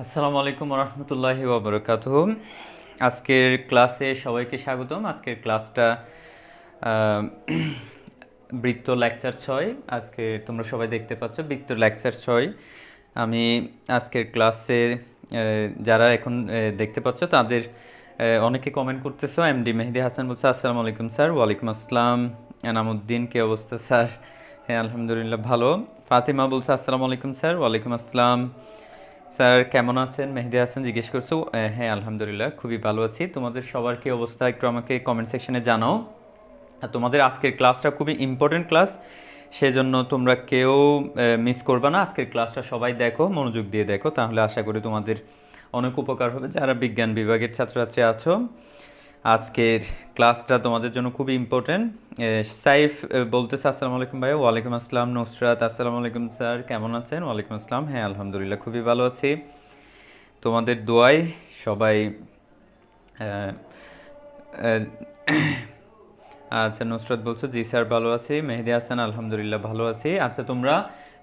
আসসালামু আলাইকুম রহমতুল্লাহি ওয়াবারাকাতুহু। আজকের ক্লাসে সবাইকে স্বাগতম। আজকের ক্লাসটা বৃত্ত লেকচার 6। আজকে তোমরা সবাই দেখতে পাচ্ছ বৃত্ত লেকচার 6। আমি আজকের ক্লাসে যারা এখন দেখতে পাচ্ছ তাদের অনেকে কমেন্ট করতেছো। এমডি মেহেদি হাসান বলছে আসসালামু আলাইকুম স্যার। ওয়ালাইকুম আসসালাম। এনামুদ্দিন, কি অবস্থা স্যার? হ্যাঁ, আলহামদুলিল্লাহ ভালো। ফাতিমা বলছে আসসালামু আলাইকুম স্যার। ওয়ালাইকুম আসসালাম। স্যার কেমন আছেন? মেহেদি হাসান জিজ্ঞেস করছো। হ্যাঁ, আলহামদুলিল্লাহ খুবই ভালো আছি। তোমাদের সবার কি অবস্থা একটু আমাকে কমেন্ট সেকশনে জানাও। আর তোমাদের আজকের ক্লাসটা খুবই ইম্পর্টেন্ট ক্লাস, সেজন্য তোমরা কেউ মিস করবে না। আজকের ক্লাসটা সবাই দেখো, মনোযোগ দিয়ে দেখো, তাহলে আশা করি তোমাদের অনেক উপকার হবে যারা বিজ্ঞান বিভাগের ছাত্রছাত্রী আছো। আজকের ক্লাসটা তোমাদের জন্য খুবই ইম্পর্টেন্ট। সাইফ বলতেছে আসসালামু আলাইকুম ভাই। ওয়ালাইকুম আসসালাম। নুসরাত আসসালামু আলাইকুম স্যার, কেমন আছেন? ওয়ালাইকুম আসসালাম। হ্যাঁ, আলহামদুলিল্লাহ খুবই ভালো আছি, তোমাদের দোয়ায় সবাই। আচ্ছা, নুসরাত বলছো জি স্যার ভালো আছি। মেহেদি হাসান আলহামদুলিল্লাহ ভালো আছি। আচ্ছা, তোমরা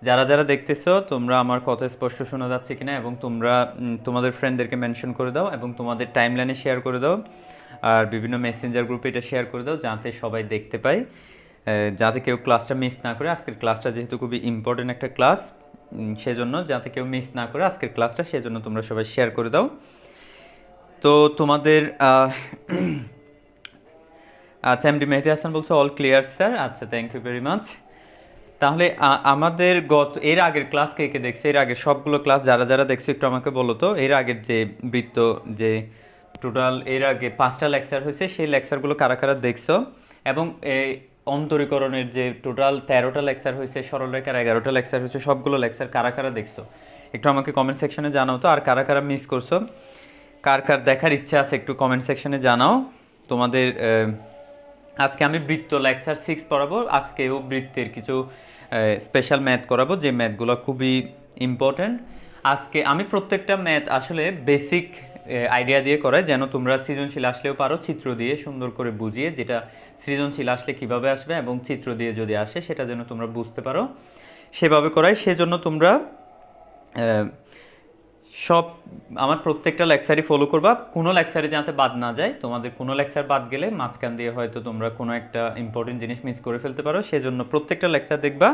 যারা যারা দেখতেছো তোমরা আমার কথা স্পষ্ট শোনা যাচ্ছে কিনা, এবং তোমরা তোমাদের ফ্রেন্ডদেরকে মেনশন করে দাও এবং তোমাদের টাইমলাইনে শেয়ার করে দাও, আর বিভিন্ন মেসেঞ্জার গ্রুপে এটা শেয়ার করে দাও যাতে সবাই দেখতে পায়, যাতে কেউ ক্লাসটা মিস না করে। আজকের ক্লাসটা যেহেতু খুবই ইম্পর্টেন্ট একটা ক্লাস, সেজন্য যাতে কেউ মিস না করে আজকের ক্লাসটা, সেজন্য তোমরা সবাই শেয়ার করে দাও। তো তোমাদের আচ্ছা, এমডি মেহেদি হাসান বলছো অল ক্লিয়ার স্যার। আচ্ছা, থ্যাংক ইউ ভেরি মাচ। তাহলে আমাদের এর আগের ক্লাস কে কে দেখছো? এর আগের সবগুলো ক্লাস যারা যারা দেখছো একটু আমাকে বলো তো। এর আগের যে বৃত্ত, যে টোটাল এর আগে 5টা লেকচার হয়েছে, সেই লেকচারগুলো কারা কারা দেখছো? এবং এই অন্তরীকরণের যে টোটাল 13টা লেকচার হয়েছে, সরলরেখার 11টা লেকচার হয়েছে, সবগুলো লেকচার কারা কারা দেখছো একটু আমাকে কমেন্ট সেকশনে জানাও তো। আর কারা কারা মিস করছো, কার কার দেখার ইচ্ছা আছে একটু কমেন্ট সেকশনে জানাও। তোমাদের আজকে আমি বৃত্ত লেকচার 6 পড়াবো। আজকেও বৃত্তের কিছু স্পেশাল ম্যাথ করাবো, যে ম্যাথগুলো খুবই ইম্পর্ট্যান্ট। আজকে আমি প্রত্যেকটা ম্যাথ আসলে বেসিক আইডিয়া দিয়ে করাই, যেন তোমরা সৃজনশীল আসলেও পারো চিত্র দিয়ে সুন্দর করে বুঝিয়ে, যেটা সৃজনশীল আসলে কিভাবে আসবে এবং চিত্র দিয়ে যদি আসে সেটা যেন তোমরা বুঝতে পারো, সেভাবে করাই। সেজন্য তোমরা সব আমার প্রত্যেকটা লেকচারই ফলো করবা, কোনো লেকচারে যাতে বাদ না যায়। তোমাদের কোনো লেকচার বাদ গেলে মাঝখান দিয়ে হয়তো তোমরা কোনো একটা ইম্পর্টেন্ট জিনিস মিস করে ফেলতে পারো, সেজন্য প্রত্যেকটা লেকচার দেখবা।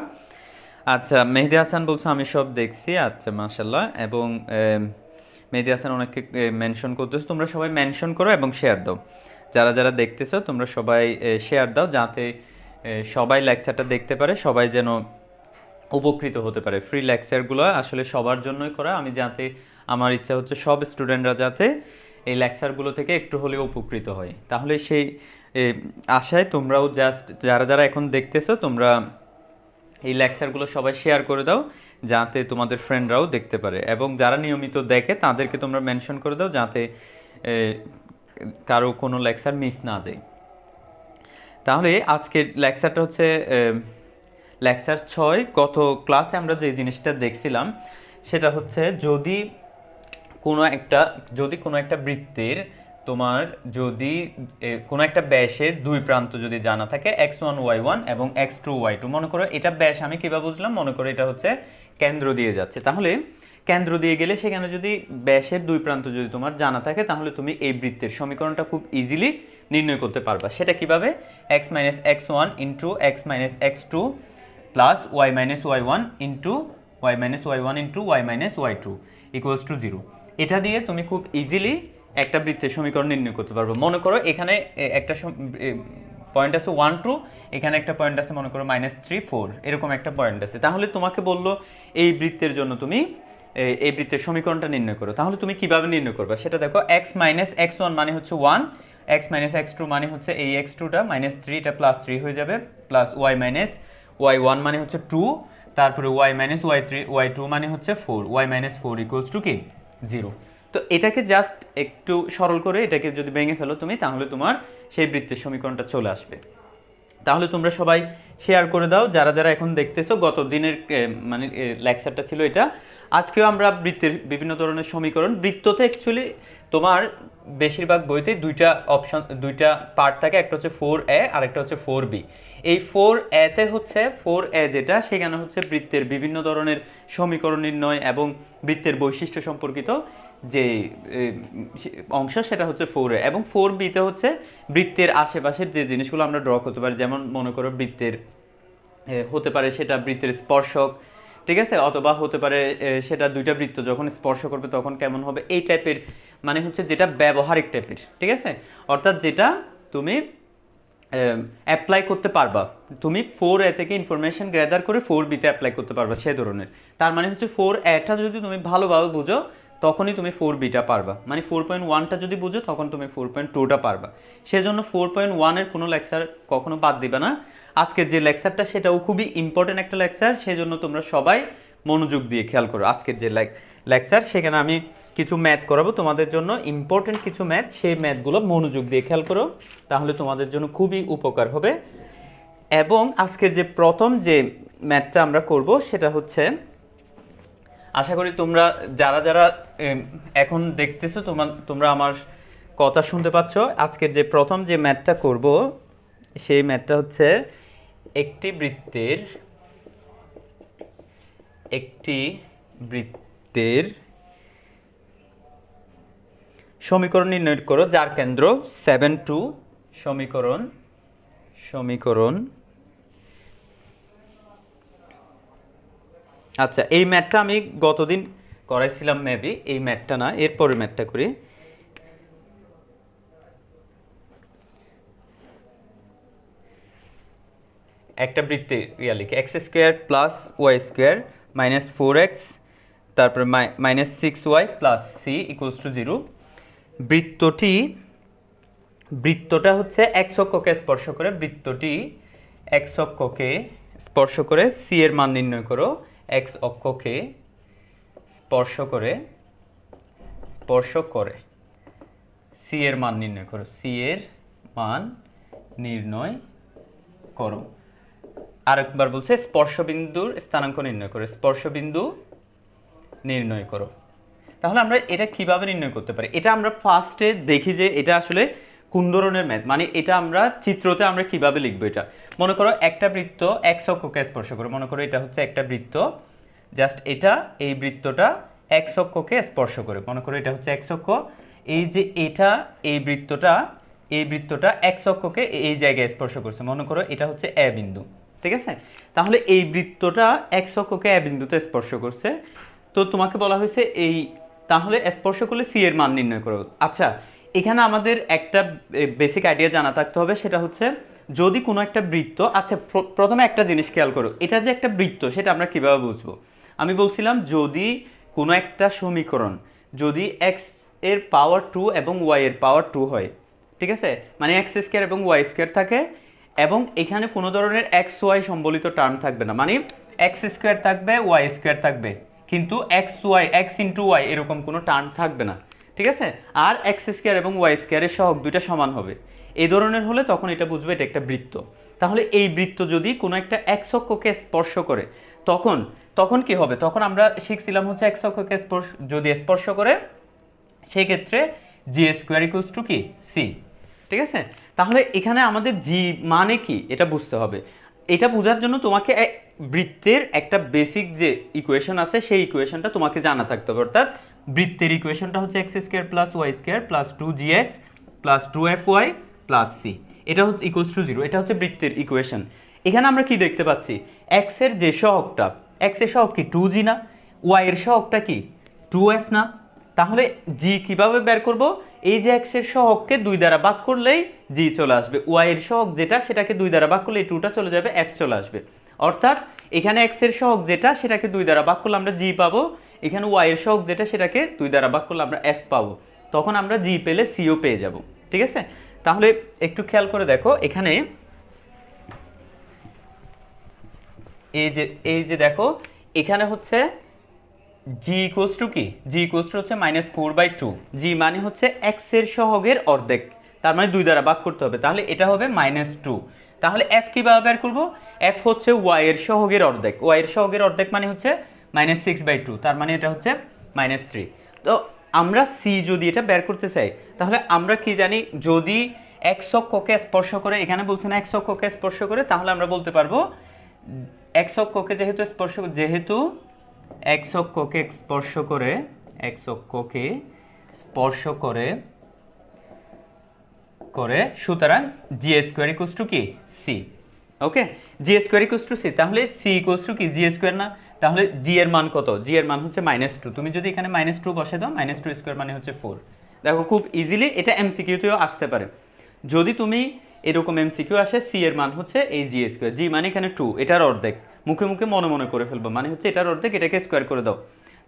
আচ্ছা, মেহেদি হাসান বলছো আমি সব দেখছি। আচ্ছা, মাশাল্লাহ। এবং মেহেদি হাসান অনেককে মেনশন করতেছো, তোমরা সবাই মেনশন করো এবং শেয়ার দাও। যারা যারা দেখতেছো তোমরা সবাই শেয়ার দাও, যাতে সবাই লেকচারটা দেখতে পারে, সবাই যেন উপকৃত হতে পারে। ফ্রি লেকচারগুলো আসলে সবার জন্যই করা। আমি যাতে, আমার ইচ্ছা হচ্ছে সব স্টুডেন্টরা যাতে এই লেকচারগুলো থেকে একটু হলেও উপকৃত হয়। তাহলে সেই আশায় তোমরাও জাস্ট যারা যারা এখন দেখতেছো তোমরা এই লেকচারগুলো সবাই শেয়ার করে দাও, যাতে তোমাদের ফ্রেন্ডরাও দেখতে পারে। এবং যারা নিয়মিত দেখে তাদেরকে তোমরা মেনশন করে দাও, যাতে কারো কোনো লেকচার মিস না যায়। তাহলে আজকের লেকচারটা হচ্ছে লেকচার 6। গত ক্লাসে আমরা যে জিনিসটা দেখছিলাম সেটা হচ্ছে, যদি কোনো একটা বৃত্তের তোমার যদি কোনো একটা ব্যাসের দুই প্রান্ত যদি জানা থাকে x1 y1 এবং x2 y2, মনে করো এটা ব্যাস, আমি কিভাবে বুঝলাম, মনে করো এটা হচ্ছে কেন্দ্র দিয়ে যাচ্ছে, তাহলে কেন্দ্র দিয়ে গেলে সেখানে যদি ব্যাসের দুই প্রান্ত যদি তোমার জানা থাকে তাহলে তুমি এই বৃত্তের সমীকরণটা খুব ইজিলি নির্ণয় করতে পারবা। সেটা কিভাবে, x minus x1 into x minus x2 plus y minus y1 into y minus y1 into y minus y2 equals to 0। এটা দিয়ে তুমি খুব ইজিলি একটা বৃত্তের সমীকরণ নির্ণয় করতে পারবো। মনে করো এখানে একটা পয়েন্ট আছে 1 2, এখানে একটা পয়েন্ট আছে মনে করো -3 4, এরকম একটা পয়েন্ট আছে। তাহলে তোমাকে বললো এই বৃত্তের জন্য তুমি এই বৃত্তের সমীকরণটা নির্ণয় করো, তাহলে তুমি কিভাবে নির্ণয় করবে সেটা দেখো। x মাইনাস x1 মানে হচ্ছে 1, x মাইনাস x2 মানে হচ্ছে এই x2টা -3, এটা +3 হয়ে যাবে, প্লাস y মাইনাস y1 মানে হচ্ছে 2, তারপরে y মাইনাস y3 y2 মানে হচ্ছে 4, y মাইনাস 4 ইকুয়ালস টু কি 0। তো এটাকে জাস্ট একটু সরল করে এটাকে যদি ভেঙে ফেলো তুমি, তাহলে তোমার সেই বৃত্তের সমীকরণটা চলে আসবে। তাহলে তোমরা সবাই শেয়ার করে দাও যারা যারা এখন দেখতেছো। গত দিনের মানে লেকচারটা ছিল এটা, আজকেও আমরা বৃত্তের বিভিন্ন ধরনের সমীকরণ, বৃত্ততে অ্যাকচুয়ালি তোমার বেশিরভাগ বইতে দুইটা অপশন, দুইটা পার্ট থাকে, একটা হচ্ছে 4a আর একটা হচ্ছে 4b। এই 4a তে হচ্ছে 4a যেটা, সেখানে হচ্ছে বৃত্তের বিভিন্ন ধরনের সমীকরণ নির্ণয় এবং বৃত্তের বৈশিষ্ট্য সম্পর্কিত যে অংশ, সেটা হচ্ছে 4a, এবং 4b তে হচ্ছে বৃত্তের আশেপাশের যে জিনিসগুলো আমরা ড্র করতে পারি, যেমন মনে করো বৃত্তের হতে পারে সেটা বৃত্তের স্পর্শক, ঠিক আছে, অথবা হতে পারে সেটা দুইটা বৃত্ত যখন স্পর্শ করবে তখন কেমন হবে, এই টাইপের, মানে হচ্ছে যেটা ব্যবহারিক টাইপের, ঠিক আছে, অর্থাৎ যেটা তুমি অ্যাপ্লাই করতে পারবা, তুমি 4a থেকে ইনফরমেশন গ্যাদার করে 4b তে অ্যাপ্লাই করতে পারবা সে ধরনের। তার মানে হচ্ছে 4a টা যদি তুমি ভালোভাবে বুঝো তখনই তুমি 4b টা পারবা, মানে 4.1টা যদি বুঝো তখন তুমি 4.2টা পারবা। সেজন্য 4.1 এর কোনো লেকচার কখনো বাদ দিবে না। আজকের যে লেকচারটা সেটাও খুবই ইম্পর্টেন্ট একটা লেকচার, সেজন্য তোমরা সবাই মনোযোগ দিয়ে খেয়াল করো। আজকের যে লেকচার, সেখানে আমি কিছু ম্যাথ করাবো তোমাদের জন্য, ইম্পর্টেন্ট কিছু ম্যাথ, সেই ম্যাথগুলো মনোযোগ দিয়ে খেয়াল করো, তাহলে তোমাদের জন্য খুবই উপকার হবে। এবং আজকের যে প্রথম যে ম্যাথটা আমরা করব সেটা হচ্ছে, আশা করি তোমরা যারা যারা এখন দেখতেছো তোমরা আমার কথা শুনতে পাচ্ছ। আজকের যে প্রথম যে ম্যাথটা করব সেই ম্যাথটা হচ্ছে একটি বৃত্তের সমীকরণ নির্ণয় করো যার কেন্দ্র 7 2। সমীকরণ আচ্ছা, এই ম্যাথটা আমি গতদিন করাইছিলাম, মেবি এই ম্যাথটা না, এরপরে ম্যাথটা করি। একটা বৃত্তের লিখি x² plus y² minus 4x তারপরে minus 6y plus c equals to 0। বৃত্তটা হচ্ছে x অক্ষকে স্পর্শ করে, বৃত্তটি x অক্ষকে স্পর্শ করে c এর মান নির্ণয় করো। x অক্ষকে স্পর্শ করে c এর মান নির্ণয় করো, c এর মান নির্ণয় করো। আরেকবার বলছে স্পর্শবিন্দুর স্থানাঙ্ক নির্ণয় করো, স্পর্শবিন্দু নির্ণয় করো। তাহলে আমরা এটা কিভাবে নির্ণয় করতে পারি, এটা আমরা ফার্স্টে দেখি যে এটা আসলে কোন ধরনের ম্যাথ, মানে এটা আমরা চিত্রতে আমরা কিভাবে লিখবো। এটা মনে করো একটা বৃত্ত x অক্ষকে স্পর্শ করে, মনে করো এটা হচ্ছে একটা বৃত্ত, জাস্ট এটা এই বৃত্তটা x অক্ষকে স্পর্শ করে, মনে করো এটা হচ্ছে x অক্ষ, এই যে এটা এই বৃত্তটা x অক্ষকে এই জায়গায় স্পর্শ করছে, মনে করো এটা হচ্ছে a বিন্দু, ঠিক আছে। তাহলে এই বৃত্তটা x অক্ষকে a বিন্দুতে স্পর্শ করছে, তো তোমাকে বলা হয়েছে এই, তাহলে স্পর্শ করলে c এর মান নির্ণয় করো। আচ্ছা, এখানে আমাদের একটা বেসিক আইডিয়া জানা থাকতে হবে, সেটা হচ্ছে যদি কোনো একটা বৃত্ত, আচ্ছা প্রথমে একটা জিনিস খেয়াল করো, এটা যে একটা বৃত্ত সেটা আমরা কিভাবে বুঝবো। আমি বলছিলাম যদি কোনো একটা সমীকরণ যদি x এর পাওয়ার 2 এবং y এর পাওয়ার 2 হয়, ঠিক আছে, মানে x² এবং y² থাকে, এবং এখানে কোনো ধরনের xy সম্বলিত টার্ম থাকবে না, মানে x² থাকবে y² থাকবে, কিন্তু x ইন্টু y এরকম কোনো টার্ম থাকবে না, ঠিক আছে, আর x² এবং y² এর সহগ দুইটা সমান হবে, এই ধরনের হলে তখন এটা বুঝবে এটা একটা বৃত্ত। তাহলে এই বৃত্ত যদি কোনো একটা x অক্ষকে স্পর্শ করে তখন কি হবে, তখন আমরা শিখছিলাম হচ্ছে x অক্ষকে যদি স্পর্শ করে সেক্ষেত্রে জি স্কোয়ার ইকুয়ালস টু কি সি। ঠিক আছে, তাহলে এখানে আমাদের জি মানে কি এটা বুঝতে হবে। এটা বোঝার জন্য তোমাকে বৃত্তের একটা বেসিক যে ইকুয়েশন আছে সেই ইকুয়েশনটা তোমাকে জানা থাকতে হবে। অর্থাৎ বৃত্তের ইকুয়েশনটা হচ্ছে x square plus Y square plus two g x plus two f y plus c, এটা হচ্ছে ইকুয়ালস টু জিরো। এটা হচ্ছে বৃত্তের ইকুয়েশন। এখানে আমরা কি দেখতে পাচ্ছি, এক্স এর যে সহগটা, এক্স এর সহগ কি টু জি না, ওয়াই এর সহগটা কি টু এফ না, তাহলে জি কিভাবে বের করব, এই যে এক্স এর সহগকে 2 দ্বারা ভাগ করলেই জি চলে আসবে, ওয়াই এর সহগ যেটা সেটাকে 2 দ্বারা ভাগ করলে এই টুটা চলে যাবে, এফ চলে আসবে। অর্থাৎ এখানে এক্স এর সহগ যেটা সেটাকে 2 দ্বারা ভাগ করলে আমরা জি পাবো, এখানে ওয়াই এর সহগ যেটা সেটাকে 2 দ্বারা ভাগ করলে আমরা এফ পাবো, তখন আমরা জি পেলে সিও পেয়ে যাব। ঠিক আছে, তাহলে একটু খেয়াল করে দেখো এখানে এই যে দেখো এখানে হচ্ছে জি ইকুয়ালস টু কি, জি ইকুয়ালস টু হচ্ছে -4/2। জি মানে হচ্ছে এক্স এর সহগের অর্ধেক, তার মানে 2 দ্বারা ভাগ করতে হবে, তাহলে এটা হবে -2। তাহলে এফ কিভাবে বের করব, এফ হচ্ছে ওয়াই এর সহগের অর্ধেক, ওয়াই এর সহগের অর্ধেক মানে হচ্ছে -6/2, তার মানে এটা হচ্ছে -3। তো আমরা সি যদি এটা বের করতে চাই তাহলে আমরা কি জানি, যদি এক্স অক্ষকে স্পর্শ করে, এখানে বলছে না এক্স অক্ষকে স্পর্শ করে, তাহলে আমরা বলতে পারবো এক্স অক্ষকে যেহেতু এক্স অক্ষকে স্পর্শ করে, এক্স অক্ষকে স্পর্শ করে সুতরাং জি স্কোয়ার ইকুয়ালস টু কি C. Okay, G square equals to C, তাহলে সি ইকুয়ালস টু কি জি স্কোয়ার না, তাহলে জি এর মান কত, জি এর মান হচ্ছে -2। তুমি যদি এখানে -2 বসে দাও, -2 স্কোয়ার মানে হচ্ছে 4। দেখো খুব ইজিলি এটা এমসিকিউতেও আসতে পারে, যদি তুমি এরকম এমসিকিউ আসে সি এর মান হচ্ছে এই জি স্কোয়ার, জি মানে এখানে 2, এটার অর্ধেক, মুখে মুখে মনে মনে করে ফেলবো, মানে হচ্ছে এটার অর্ধেক, এটাকে স্কোয়ার করে দাও,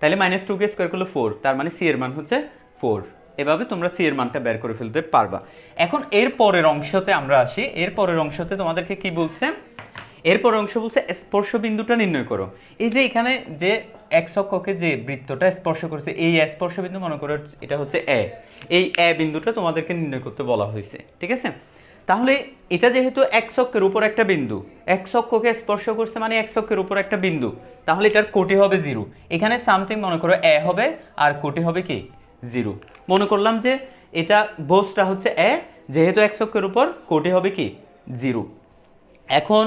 তাহলে -2 কে স্কোয়ার করলে 4, তার মানে সি এর মান হচ্ছে 4। এভাবে তোমরা সি এর মানটা বের করে ফেলতে পারবা। এখন এর পরের অংশতে আমরা আসি, এর পরের অংশতে তোমাদেরকে কি বলছে, এরপর অংশ বলছে স্পর্শ বিন্দুটা নির্ণয় করো। এই যে এখানে যে এক্স অক্ষকে যে বৃত্তটা স্পর্শ করেছে, এই স্পর্শ বিন্দু মনে করো এটা হচ্ছে এ, এই এ বিন্দুটা তোমাদেরকে নির্ণয় করতে বলা হয়েছে। ঠিক আছে, তাহলে এটা যেহেতু এক্স অক্ষের উপর একটা বিন্দু, এক্স অক্ষকে স্পর্শ করছে মানে এক্স অক্ষের উপর একটা বিন্দু, তাহলে এটার কোটি হবে 0। এখানে সামথিং মনে করো এ হবে আর কোটি হবে কি 0। মনে করলাম যে এটা বোসটা হচ্ছে এ, যেহেতু এক্স অক্ষের উপর কোটি হবে কি 0। এখন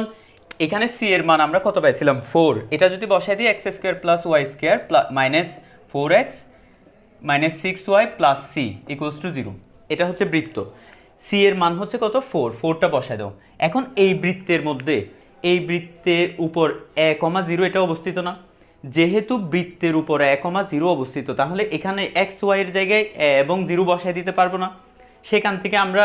এখানে সি এর মান আমরা কত পাইছিলাম 4, এটা যদি বসাই দিই x square plus Y square -4x -6y plus c equals to 0, এটা হচ্ছে বৃত্ত, সি এর মান হচ্ছে কত 4, 4টা বসাই দাও। এখন এই বৃত্তের মধ্যে, এই বৃত্তের উপর a,0 এটা অবস্থিত না, যেহেতু বৃত্তের উপর a,0 অবস্থিত, তাহলে এখানে এক্স ওয়াই এর জায়গায় a এবং 0 বসাই দিতে পারবো না, সেখান থেকে আমরা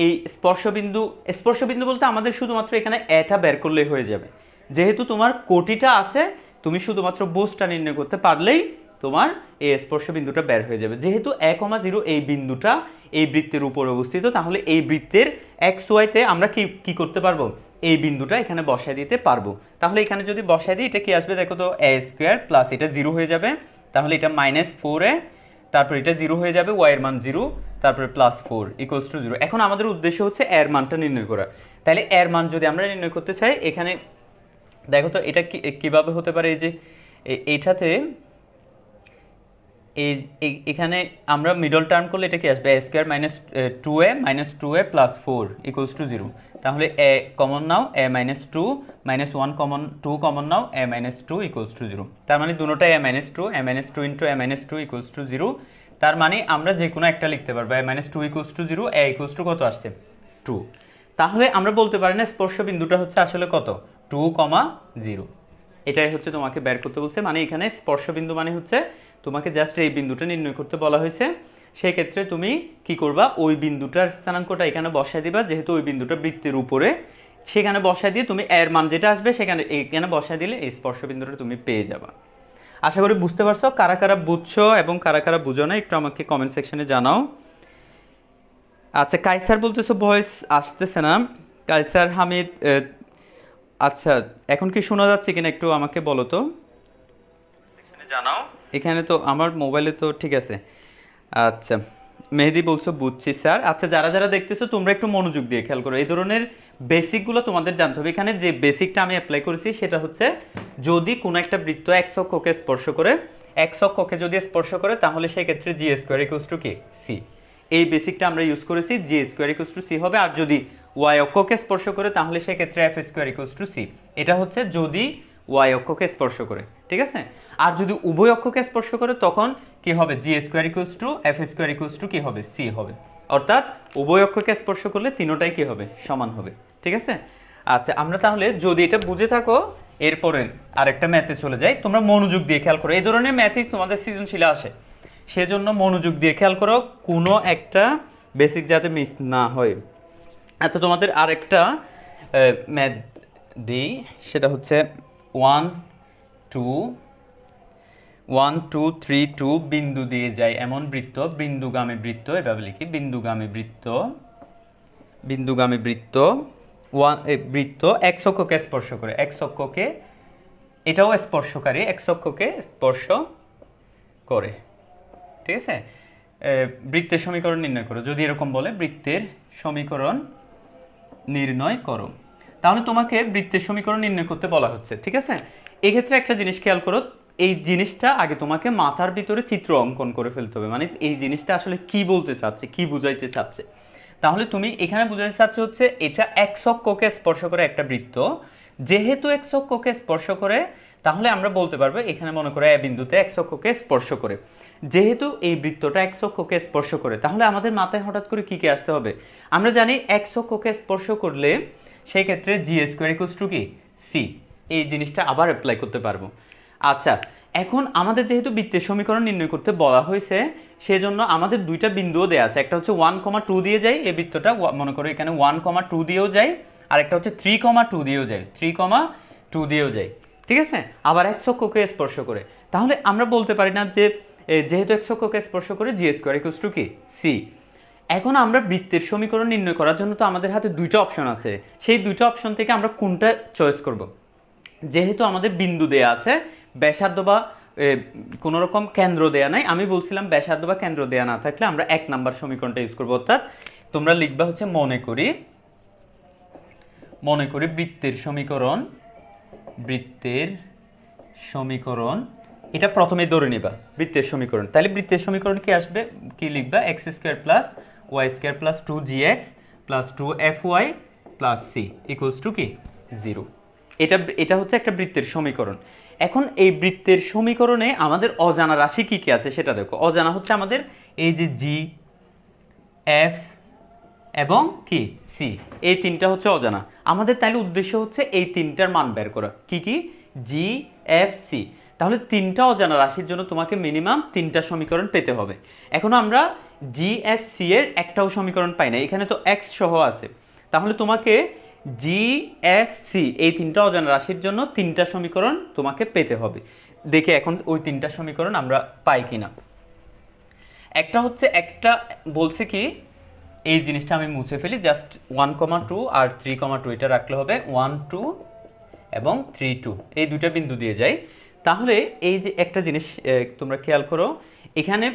এই স্পর্শবিন্দু বলতে আমাদের শুধুমাত্র এখানে এটা বের করলেই হয়ে যাবে, যেহেতু তোমার কোটিটা আছে, তুমি শুধুমাত্র বোসটা নির্ণয় করতে পারলেই তোমার এই স্পর্শবিন্দুটা বের হয়ে যাবে। যেহেতু 1,0 এই বিন্দুটা এই বৃত্তের উপর অবস্থিত, তাহলে এই বৃত্তের এক্স ওয়াইতে আমরা কি করতে পারবো, এই বিন্দুটা এখানে বসায় দিতে পারবো। তাহলে এখানে যদি বসায় দিই এটা কি আসবে দেখো তো, এ স্কোয়ার প্লাস এটা 0 হয়ে যাবে, তাহলে এটা -4a, তারপর এটা 0 হয়ে যাবে, ওয়াই এর মান 0, তারপরে +4 ইকুয়ালস টু 0। এখন আমাদের উদ্দেশ্য হচ্ছে এর মানটা নির্ণয় করা, তাহলে এর মান যদি আমরা নির্ণয় করতে চাই, এখানে দেখো তো এটা কিভাবে হতে পারে, এই যে এইটাতে এখানে আমরা মিডল টার্ম করলে এটা কি আসবে, a square -2a plus 4 equals to 0। তাহলে a common now, a -2 -1 common, 2 common now, a -2 equals to 0। তার মানে দুটোটাই a-2 into a-2 equals to 0। তার মানে আমরা যে কোনো একটা লিখতে পারবো, a-2 equals to 0, a equals to কত আসছে 2। তাহলে আমরা বলতে পারি না স্পর্শ বিন্দুটা হচ্ছে আসলে কত 2, 0। এটাই হচ্ছে তোমাকে বের করতে বলছে, মানে এখানে স্পর্শ বিন্দু মানে হচ্ছে তোমাকে জাস্ট এই বিন্দুটা নির্ণয় করতে বলা হয়েছে। সেই ক্ষেত্রে তুমি কি করবা, ওই বিন্দুটার স্থানাঙ্কটা এখানে বসায় দিবা, যেহেতু ওই বিন্দুটা বৃত্তের উপরে, সেখানে বসায় দিয়ে তুমি এর মান যেটা আসবে সেখানে এখানে বসায় দিলে এই স্পর্শ বিন্দুটা তুমি পেয়ে যাবা। আশা করি বুঝতে পারছো, কারা কারা বুঝছো এবং কারা কারা বুঝো না একটু আমাকে কমেন্ট সেকশনে জানাও। আচ্ছা কাইসার বলতেছো ভয়েস আসতেছে না, কাইসার হামিদ, আচ্ছা এখন কি শোনা যাচ্ছে কিনা একটু আমাকে বলো তো, জানাও। এখানে তো আমার মোবাইলে তো ঠিক আছে। আচ্ছা মেহেদি বলছো বুঝছি স্যার। আচ্ছা যারা যারা দেখতেছো তোমরা একটু মনোযোগ দিয়ে খেয়াল করো, এই ধরনের বেসিকগুলো তোমাদের জানতে হবে। এখানে যে বেসিকটা আমি অ্যাপ্লাই করেছি সেটা হচ্ছে, যদি কোনো একটা বৃত্ত এক্স অক্ষকে স্পর্শ করে, এক্স অক্ষকে যদি স্পর্শ করে তাহলে সেই ক্ষেত্রে জি স্কোয়ার ইকুয়ালস টু কি সি। এই বেসিকটা আমরা ইউজ করেছি, G square equals to C হবে। আর যদি ওয়াই অক্ষকে স্পর্শ করে তাহলে সেক্ষেত্রে F square equals to C. এটা হচ্ছে যদি ওয়াই অক্ষকে স্পর্শ করে, ঠিক আছে। আর যদি উভয় অক্ষকে স্পর্শ করে তখন কি হবে, g square equals to f square equals to কি হবে, সি হবে। অর্থাৎ উভয় অক্ষকে স্পর্শ করলে তিনোটাই কি হবে, সমান হবে, ঠিক আছে। আচ্ছা, আমরা তাহলে যদি এটা বুঝে থাকো এরপরে আরেকটা ম্যাথে চলে যাই। তোমরা মনোযোগ দিয়ে খেয়াল করো, এই ধরনের ম্যাথই তোমাদের সৃজনশীলে আসে, সেজন্য মনোযোগ দিয়ে খেয়াল করো কোনো একটা বেসিক যাতে মিস না হয়। আচ্ছা, তোমাদের আরেকটা ম্যাথ দিই, সেটা হচ্ছে 1 2 1 2 3 2 বিন্দু দিয়ে যায় এমন বৃত্ত, বিন্দুগামী বৃত্ত, এভাবে লিখি বিন্দুগামী বৃত্ত, বিন্দুগামী বৃত্ত বৃত্ত এক্স অক্ষকে স্পর্শ করে, এক্স অক্ষকে, এটাও স্পর্শকারী, এক্স অক্ষকে স্পর্শ করে, ঠিক আছে। বৃত্তের সমীকরণ নির্ণয় করো, যদি এরকম বলে বৃত্তের সমীকরণ নির্ণয় করো, তাহলে তোমাকে বৃত্তের সমীকরণ নির্ণয় করতে বলা হচ্ছে, ঠিক আছে। এক্ষেত্রে একটা জিনিস খেয়াল করো, এই জিনিসটা আগে তোমাকে মাথার ভিতরে চিত্র অঙ্কন করে ফেলতে হবে, মানে এই জিনিসটা আসলে কি বলতে চাচ্ছে, কি বুঝাইতে চাচ্ছে। তাহলে তুমি এখানে বুঝাইতে চাচ্ছে হচ্ছে এটা এক্স অক্ষকে স্পর্শ করে একটা বৃত্ত, যেহেতু এক্স অক্ষকে স্পর্শ করে তাহলে আমরা বলতে পারবো এখানে মনে করো এ বিন্দুতে এক্স অক্ষকে স্পর্শ করে, যেহেতু এই বৃত্তটা এক্স অক্ষকে স্পর্শ করে তাহলে আমাদের মাথায় হঠাৎ করে কি কি আসতে হবে, আমরা জানি এক্স অক্ষকে স্পর্শ করলে সেই ক্ষেত্রে জি স্কোয়ার ইকুয়ালস টু কি, সি, এই জিনিসটা আবার অ্যাপ্লাই করতে পারবো। আচ্ছা, এখন আমাদের যেহেতু বৃত্তের সমীকরণ নির্ণয় করতে বলা হয়েছে সেজন্য আমাদের দুইটা বিন্দুও দেওয়া আছে, একটা হচ্ছে 1,2 দিয়ে যায় এই বৃত্তটা, মনে করো এখানে 1,2 দিয়েও যায়, আর একটা হচ্ছে 3,2 দিয়েও যায়, 3,2 দিয়েও যায়, ঠিক আছে। আবার এক্স অক্ষকে স্পর্শ করে, তাহলে আমরা বলতে পারি না যে যেহেতু এক্স অক্ষকে স্পর্শ করে জি স্কোয়ার ইকুয়ালস টু কি, সি। এখন আমরা বৃত্তের সমীকরণ নির্ণয় করার জন্য তো আমাদের হাতে দুইটা অপশন আছে, সেই দুইটা অপশন থেকে আমরা কোনটা চয়েস করব। যেহেতু আমাদের বিন্দু দেয়া আছে, ব্যাসার্ধ বা কোন রকম কেন্দ্র দেয়া নাই, আমি বলছিলাম ব্যাসার্ধ বা কেন্দ্র দেয়া না থাকলে আমরা 1 নাম্বার সমীকরণটা ইউজ করব, অর্থাৎ তোমরা লিখবা হচ্ছে মনে করি বৃত্তের সমীকরণ, বৃত্তের সমীকরণ, এটা প্রথমে ধরে নিবা বৃত্তের সমীকরণ, তাহলে বৃত্তের সমীকরণ কি আসবে, কি লিখবা, x square plus Y square plus 2gx plus 2fy plus c equals to কি 0। এটা হচ্ছে একটা বৃত্তের সমীকরণ। এখন এই বৃত্তের সমীকরণে আমাদের অজানা রাশি কি কি আছে সেটা দেখো। অজানা হচ্ছে আমাদের এই যে জি, এফ এবং কি সি, এই তিনটা হচ্ছে অজানা আমাদের, তাইলে উদ্দেশ্য হচ্ছে এই তিনটার মান বের করা, কি কি, জি, এফ, সি। তাহলে তিনটা অজানা রাশির জন্য তোমাকে মিনিমাম তিনটা সমীকরণ পেতে হবে। এখন আমরা জি, এফ, সি এর একটাও সমীকরণ পাই না, এখানে তো এক্স সহ আছে, তাহলে তোমাকে জি, এফ, সি এই তিনটা অজানা রাশির জন্য তিনটা সমীকরণ তোমাকে পেতে হবে। দেখে এখন ওই তিনটা সমীকরণ আমরা পাই কিনা। একটা হচ্ছে, একটা বলছে কি, এই জিনিসটা আমি মুছে ফেলি, জাস্ট 1,2 আর 3,2 এটা রাখলে হবে 1 2 এবং 3 2, এই দুইটা বিন্দু দিয়ে যাই। তাহলে এই যে একটা জিনিস তোমরা খেয়াল করো, এখানে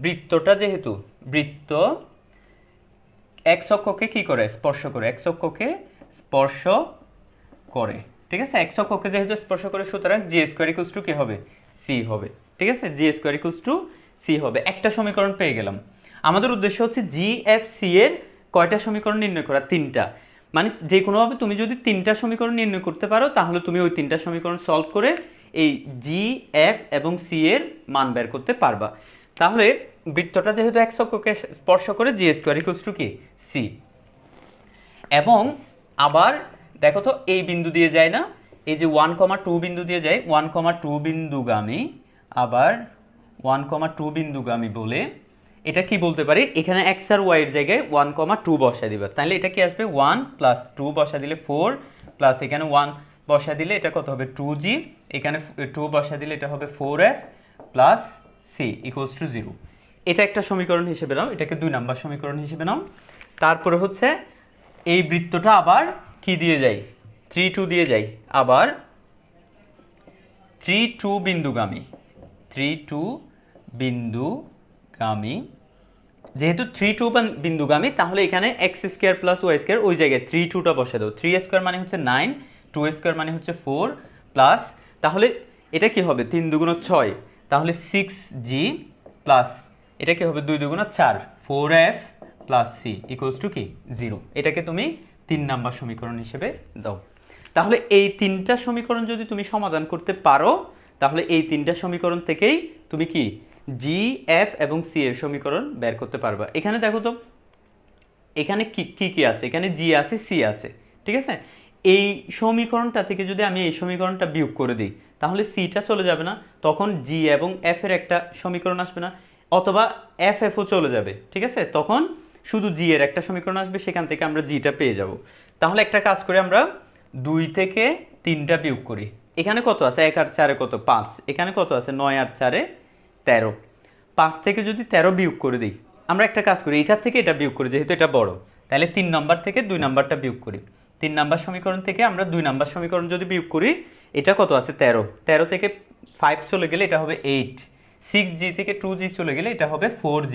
বৃত্তটা যেহেতু বৃত্ত এক্স অক্ষকে কি করে, স্পর্শ করে, এক্স অক্ষকে স্পর্শ করে, ঠিক আছে। এক্স অক্ষকে যেহেতু স্পর্শ করে সুতরাং জি স্কোয়ার ইকুয়ালস টু কি হবে, সি হবে, ঠিক আছে। জি স্কোয়ার ইকুয়ালস টু সি হবে, একটা সমীকরণ পেয়ে গেলাম। আমাদের উদ্দেশ্য হচ্ছে জি, এফ, সি এর কয়টা সমীকরণ নির্ণয় করা, তিনটা, মানে যে কোনোভাবে তুমি যদি তিনটা সমীকরণ নির্ণয় করতে পারো তাহলে তুমি ওই তিনটা সমীকরণ সলভ করে এই জি, এফ এবং সি এর মান বের করতে পারবা। তাহলে বৃত্তটা যেহেতু এক্স অক্ষকে স্পর্শ করে জি স্কোয়ার ইকুয়ালস টু কি, সি। এবং আবার দেখো তো এই বিন্দু দিয়ে যায় না, এই যে 1,2 বিন্দু দিয়ে যায়, 1,2 বিন্দুগামী, আবার 1,2 বিন্দুগামী বলে এটা কি বলতে পারি, এখানে x আর y এর জায়গায় 1,2 বসায় দিবা, তাহলে এটা কি আসবে 1 প্লাস 2 বসা দিলে 4 প্লাস এখানে 1 বসা দিলে এটা কত হবে 2g, এখানে 2 বসা দিলে এটা হবে 4f plus c equals to 0। এটা একটা সমীকরণ হিসেবে নাও, এটাকে 2 নাম্বার সমীকরণ হিসেবে নাও। তারপরে হচ্ছে এই বৃত্তটা আবার কি দিয়ে যায়, 3 2 দিয়ে যায়, আবার 3 2 বিন্দুগামী, 3 2 বিন্দুগামী, যেহেতু 3 2 বিন্দুগামী তাহলে এখানে x square plus Y square ওই জায়গায় 3 2টা বসে দাও, 3 স্কোয়ার মানে হচ্ছে 9, 2 স্কোয়ার মানে হচ্ছে 4 প্লাস, তাহলে এটা কি হবে 3 2 6, তাহলে 6g প্লাস এটা কি হবে 2 দুগুণা 4, 4f plus c equals to কি 0। এটাকে তুমি 3 নাম্বার সমীকরণ হিসেবে দাও। তাহলে এই তিনটা সমীকরণ যদি তুমি সমাধান করতে পারো, তাহলে এই তিনটা সমীকরণ থেকেই তুমি কি জি, এফ এবং সি এর সমীকরণ বের করতে পারবা। এখানে দেখো তো, এখানে কি কি কি আছে, এখানে জি আছে, সি আছে, ঠিক আছে। এই সমীকরণটা থেকে যদি আমি এই সমীকরণটা বিয়োগ করে দিই, তাহলে সিটা চলে যাবে না, তখন জি এবং এফ এর একটা সমীকরণ আসবে না, অথবা এফ এফও চলে যাবে, ঠিক আছে। তখন শুধু জি এর একটা সমীকরণ আসবে, সেখান থেকে আমরা জিটা পেয়ে যাব। তাহলে একটা কাজ করে আমরা 2 থেকে 3টা বিয়োগ করি। এখানে কত আছে, 1 আর 4 কত 5, এখানে কত আছে 9 আর 4 13। 5 থেকে যদি 13 বিয়োগ করে দিই, আমরা একটা কাজ করি, এটার থেকে এটা বিয়োগ করি, যেহেতু এটা বড়, তাহলে 3 নাম্বার থেকে 2 নাম্বারটা বিয়োগ করি। 3 নাম্বার সমীকরণ থেকে আমরা 2 নাম্বার সমীকরণ যদি বিয়োগ করি, এটা কত আছে 13, 13 থেকে 5 চলে গেলে এটা হবে 8, 6g থেকে 2g চলে গেলে এটা হবে 4g,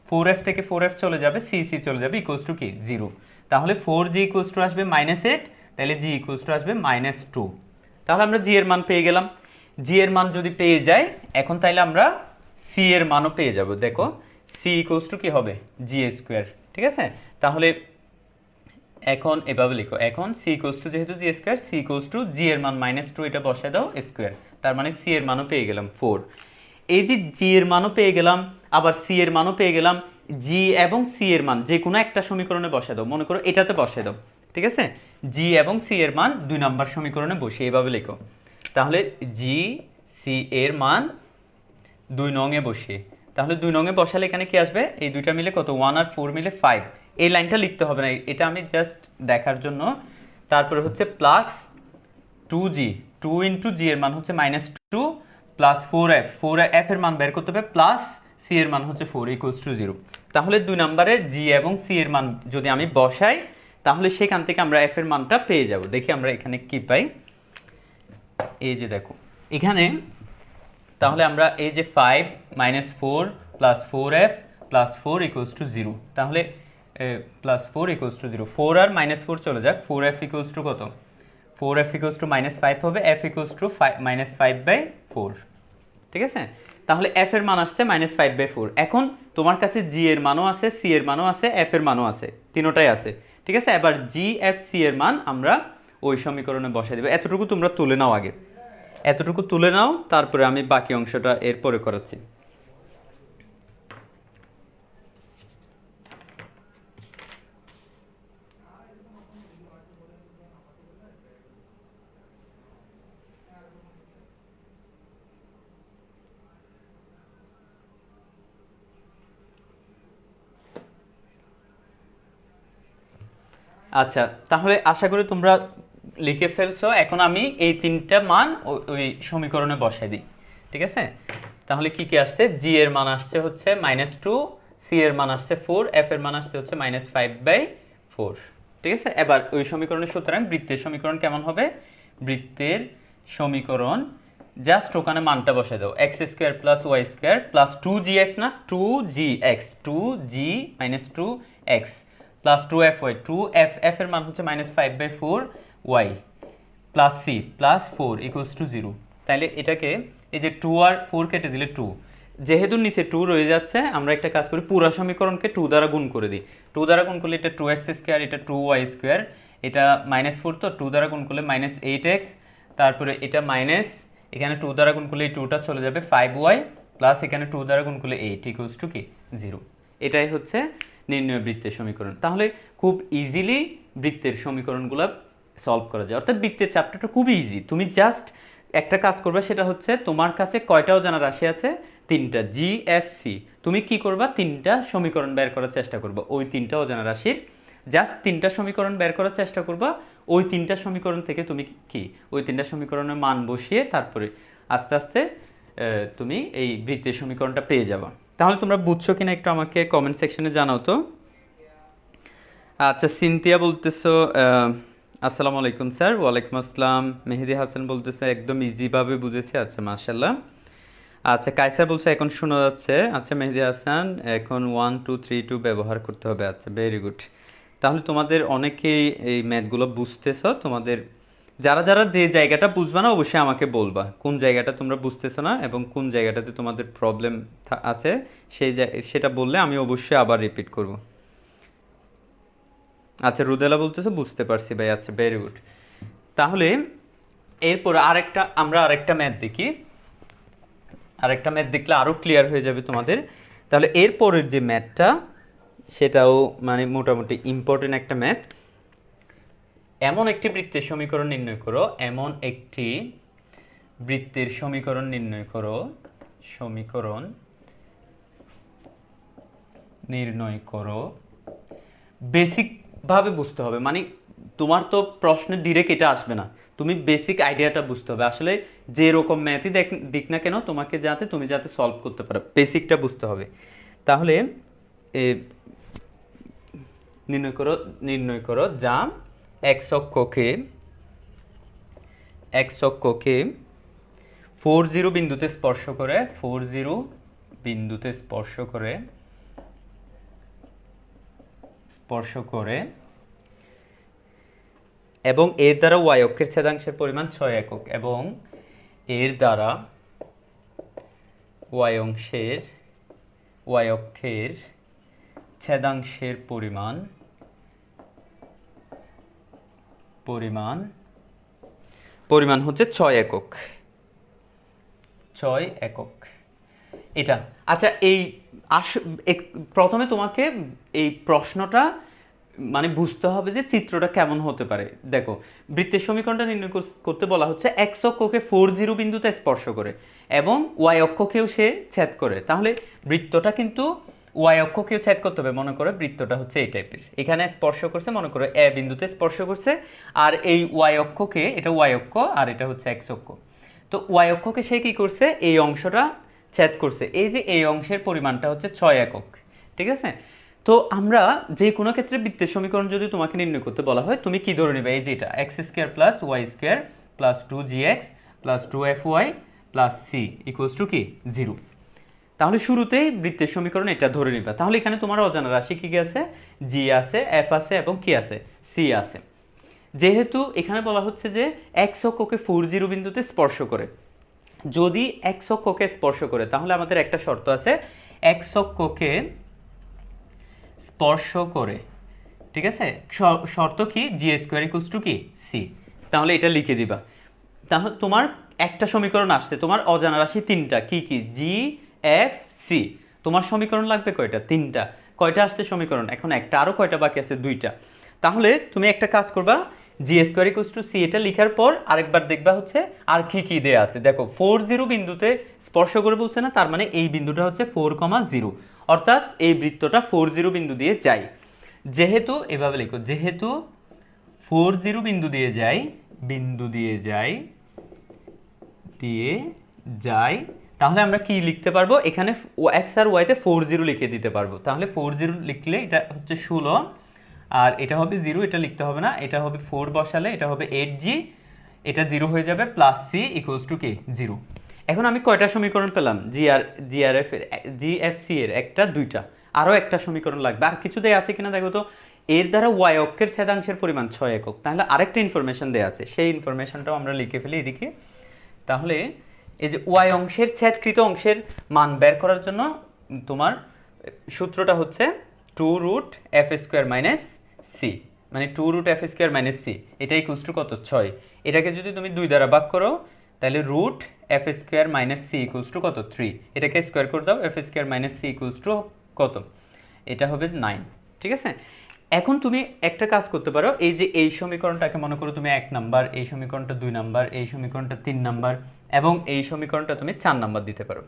4f থেকে 4f চলে যাবে, c চলে যাবে, ইকুয়ালস টু কি 0। তাহলে 4g ইকুয়ালস টু আসবে -8, তাহলে g ইকুয়ালস টু আসবে -2। তাহলে আমরা g এর মান পেয়ে গেলাম। g এর মান যদি পেয়ে যাই, এখন তাইলে আমরা c এর মানও পেয়ে যাব। দেখো c ইকুয়ালস টু কি হবে g স্কয়ার, ঠিক আছে। তাহলে এখন এভাবে লিখো, এখন c ইকুয়ালস টু যেহেতু g square, c equals to g এর মান -2, এটা বসায় দাও স্কয়ার, তার মানে c এর মানও পেয়ে গেলাম 4। এই যে g এর মানও পেয়ে গেলাম, আবার c এর মানও পেয়ে গেলাম, g এবং c এর মান যে কোনো একটা সমীকরণে বসায় দাও, মনে করো এটাতে বসায় দাও, ঠিক আছে। g এবং c এর মান 2 নাম্বার সমীকরণে বসিয়ে এভাবে লিখো। তাহলে g, c এর মান 2 নং এ বসিয়ে, তাহলে 2 নং এ বসালে এখানে কি আসবে, এই দুইটা মিলে কত 1 আর 4 মিলে 5। এই লাইনটা লিখতে হবে না, এটা আমি জাস্ট দেখার জন্য। তারপরে হচ্ছে প্লাস 2g, 2 ইন্টু জি এর মান হচ্ছে -2 প্লাস 4f, 4f এর মান বের করতে হবে, প্লাস c এর মান হচ্ছে 4 ইকুয়ালস টু 0। তাহলে 2 নম্বরে g এবং c এর মান যদি আমি বসাই, তাহলে সেখান থেকে আমরা f এর মানটা পেয়ে যাব। দেখি আমরা এখানে কি পাই। এই যে দেখো এখানে, তাহলে আমরা এই যে 5 -4 plus 4f plus 4 equals to 0, তাহলে প্লাস 4 ইকুয়ালস টু 0, 4 আর -4 চলে যাক, 4f ইকুয়ালস টু কত, 4f ইকুয়ালস টু -5 হবে, f ইকুয়ালস টু -5/4, ঠিক আছে। তাহলে f এর মান আসছে -5/4। এখন তোমার কাছে g এর মানও আছে, c এর মানও আছে, f এর মানও আছে, তিনোটাই আছে, ঠিক আছে। এবার g, f, c এর মান আমরা ওই সমীকরণে বসাই দেব। এতটুকু তোমরা তুলে নাও আগে, এতটুকু তুলে নাও, তারপরে আমি বাকি অংশটা এরপরে করাচ্ছি। আচ্ছা, তাহলে আশা করি তোমরা লিখে ফেলছো। এখন আমি এই তিনটা মান ওই সমীকরণে বসাই দিই, ঠিক আছে। তাহলে কি কি আসছে, g এর মান আসছে হচ্ছে -2, c এর মান আসছে 4, f এর মান আসছে হচ্ছে -5/4, ঠিক আছে। এবার ওই সমীকরণের সুতরাং বৃত্তের সমীকরণ কেমন হবে, বৃত্তের সমীকরণ জাস্ট ওখানে মানটা বসাই দাও, x square plus y square plus 2gx, না 2gx, 2g-2x plus 2fy, 2f এর মান হচ্ছে -5/4y plus c plus 4 equals to 0। তাহলে এটাকে এই যে 2 আর 4 কেটে দিলে 2, যেহেতু নিচে 2 রয়ে যাচ্ছে, আমরা একটা কাজ করি, পুরো সমীকরণকে 2 দ্বারা গুণ করে দিই। 2 দ্বারা গুণ করলে এটা 2x স্কয়ার, এটা 2y স্কয়ার, এটা -4, তো 2 দ্বারা গুণ করলে -8x, তারপরে এটা মাইনাস, এখানে 2 দ্বারা গুণ করলে এই 2টা চলে যাবে 5y, প্লাস এখানে 2 দ্বারা গুণ করলে 8 ইকুয়ালস টু কি 0। এটাই হচ্ছে নির্ণয় বৃত্তের সমীকরণ। তাহলে খুব ইজিলি বৃত্তের সমীকরণগুলো সলভ করা যায়, অর্থাৎ বৃত্তের চ্যাপ্টারটা খুবই ইজি। তুমি জাস্ট একটা কাজ করবে, সেটা হচ্ছে তোমার কাছে কয়টা অজানা রাশি আছে, 3টা, জি, এফ, সি। তুমি কি করবা, 3টা সমীকরণ বের করার চেষ্টা করবা, ওই 3টা অজানা রাশির জাস্ট 3টা সমীকরণ বের করার চেষ্টা করবা। ওই 3টা সমীকরণ থেকে তুমি কি ওই 3টা সমীকরণের মান বসিয়ে তারপরে আস্তে আস্তে তুমি এই বৃত্তের সমীকরণটা পেয়ে যাবা। তাহলে তোমরা বুঝছো কিনা একটু আমাকে কমেন্ট সেকশনে জানাও তো। আচ্ছা, সিনথিয়া বলতেছো আসসালামু আলাইকুম স্যার। ওয়ালাইকুম আসসালাম। মেহেদি হাসান বলতেছে একদম ইজিভাবে বুঝেছি। আচ্ছা, মাশাআল্লাহ। আচ্ছা, কায়সার বলছে এখন শোনা যাচ্ছে। আচ্ছা মেহেদি হাসান, এখন 1 2 3 2 ব্যবহার করতে হবে। আচ্ছা, ভেরি গুড। তাহলে তোমাদের অনেকেই এই ম্যাথগুলো বুঝতেছো, তোমাদের যারা যারা যে জায়গাটা বুঝবা না অবশ্যই আমাকে বলবা কোন জায়গাটা তোমরা বুঝতেছো না এবং কোন জায়গাটাতে তোমাদের প্রবলেম আছে সেটা বললে আমি অবশ্যই আবার রিপিট করব। আচ্ছা, রুদেলা বলতেছো বুঝতে পারছি ভাই। আচ্ছা, ভেরি গুড। তাহলে এরপর আমরা আরেকটা ম্যাথ দেখি। আরেকটা ম্যাথ দেখলে আরো ক্লিয়ার হয়ে যাবে তোমাদের। তাহলে এরপরের যে ম্যাথটা সেটাও মানে মোটামুটি ইম্পর্টেন্ট একটা ম্যাথ। এমন একটি বৃত্তের সমীকরণ নির্ণয় করো, এমন একটি বৃত্তের সমীকরণ নির্ণয় করো, সমীকরণ নির্ণয় করো। বেসিক ভাবে বুঝতে হবে, মানে তোমার তো প্রশ্নে ডিরেক্ট এটা আসবে না, তুমি বেসিক আইডিয়াটা বুঝতে হবে। আসলে যে রকম ম্যাথই দিক না কেন তোমাকে তুমি যাতে সলভ করতে পারো, বেসিকটা বুঝতে হবে। তাহলে নির্ণয় করো যা এক্স অক্ষকে 40 বিন্দুতে স্পর্শ করে, 40 বিন্দুতে স্পর্শ করে এবং এর দ্বারা ওয়াই অক্ষের ছেদাংশের পরিমাণ 6 একক, এবং এর দ্বারা ওয়াই অক্ষের ছেদাংশের পরিমাণ হচ্ছে 6 একক। 6 একক এটা। আচ্ছা, প্রথমে তোমাকে এই প্রশ্নটা মানে বুঝতে হবে যে চিত্রটা কেমন হতে পারে। দেখো, বৃত্তের সমীকরণটা নির্ণয় করতে বলা হচ্ছে এক্স অক্ষকে 40 বিন্দুতে স্পর্শ করে এবং ওয়াই অক্ষকেও সে ছেদ করে। তাহলে বৃত্তটা কিন্তু ওয়াই অক্ষকেও ছেদ করতে হবে। মনে করো বৃত্তটা হচ্ছে এই টাইপের, এখানে স্পর্শ করছে, মনে করো এ বিন্দুতে স্পর্শ করছে, আর এই ওয়াই অক্ষকে, এটা ওয়াই অক্ষ আর এটা হচ্ছে এক্স অক্ষ। তো ওয়াই অক্ষকে সে কি করছে, এই অংশটা ছেদ করছে। এই যে এই অংশের পরিমাণটা হচ্ছে 6 একক। ঠিক আছে? তো আমরা যে কোনো ক্ষেত্রে বৃত্তের সমীকরণ যদি তোমাকে নির্ণয় করতে বলা হয়, তুমি কি ধরে নেবে, এই যে এটা x square plus Y square plus 2gx plus 2fy plus c equals to কি 0। তাহলে শুরুতেই বৃত্তের সমীকরণ এটা ধরে নিবা। তাহলে এখানে তোমার অজানা রাশি কি কি আছে, জি আছে, এফ আছে এবং কি আছে, সি আছে। যেহেতু এখানে বলা হচ্ছে যে এক্স অক্ষকে 40 বিন্দুতে স্পর্শ করে, যদি এক্স অক্ষকে স্পর্শ করে তাহলে আমাদের একটা শর্ত আছে, এক্স অক্ষকে স্পর্শ করে, ঠিক আছে, শর্ত কি, জি স্কোয়ার ইকুয়ালস টু কি সি। তাহলে এটা লিখে দিবা। তাহলে তোমার একটা সমীকরণ আসছে, তোমার অজানা রাশি 3টা, কি কি, জি এফ সি। তোমার সমীকরণ লাগবে কয়টা, 3টা। কয়টা আসছে সমীকরণ, এখন একটা, আরো কয়টা বাকি আছে, 2টা। তাহলে তুমি একটা কাজ করবা, জি স্কোয়ার ইকুয়ালস টু সি এটা লিখার পর আরেকবার দেখবা হচ্ছে আর কি কি দেয়া আছে। দেখো 40 বিন্দুতে স্পর্শ করে বলছে না, তার মানে এই বিন্দুটা হচ্ছে 4,0, অর্থাৎ এই বৃত্তটা 40 বিন্দু দিয়ে যায়। যেহেতু এভাবে লিখো, যেহেতু 40 বিন্দু দিয়ে যায়, তাহলে আমরা কি লিখতে পারবো, এখানে এক্স আর ওয়াইতে 40 লিখে দিতে পারবো। তাহলে 40 লিখলে এটা হচ্ছে 16, আর এটা হবে 0, এটা লিখতে হবে না, এটা হবে 4 বসালে এটা হবে 8g, এটা 0 হয়ে যাবে, প্লাস সি ইকুয়ালস টু কি 0। এখন আমি কয়টা সমীকরণ পেলাম, জিএফসি এর একটা, 2টা, আরো একটা সমীকরণ লাগবে। আর কিছু দেয়া আছে কিনা দেখো তো, এর দ্বারা ওয়াই অক্ষের ছেদাংশের পরিমাণ 6 একক। তাহলে আরেকটা ইনফরমেশন দেয়া আছে, সেই ইনফরমেশনটাও আমরা লিখে ফেলি এদিকে। তাহলে এই যে ওয়াই অংশের ছেদকৃত অংশের মান বের করার জন্য তোমার সূত্রটা হচ্ছে 2√f² মাইনাস সি, মানে 2√f² - c, এটা ইকুয়ালস টু কত, 6। এটাকে যদি তুমি 2 দ্বারা ভাগ করো তাহলে √f² - c ইকুয়ালস টু কত, 3। এটাকে স্কোয়ার করে দাও, f² - c ইকুয়ালস টু কত, এটা হবে 9। ঠিক আছে? এখন তুমি একটা কাজ করতে পারো, এই যে এই সমীকরণটাকে মনে করো তুমি 1 নাম্বার, এই সমীকরণটা 2 নাম্বার, এই সমীকরণটা 3 নাম্বার এবং এই সমীকরণটা তুমি 4 নাম্বার দিতে পারো।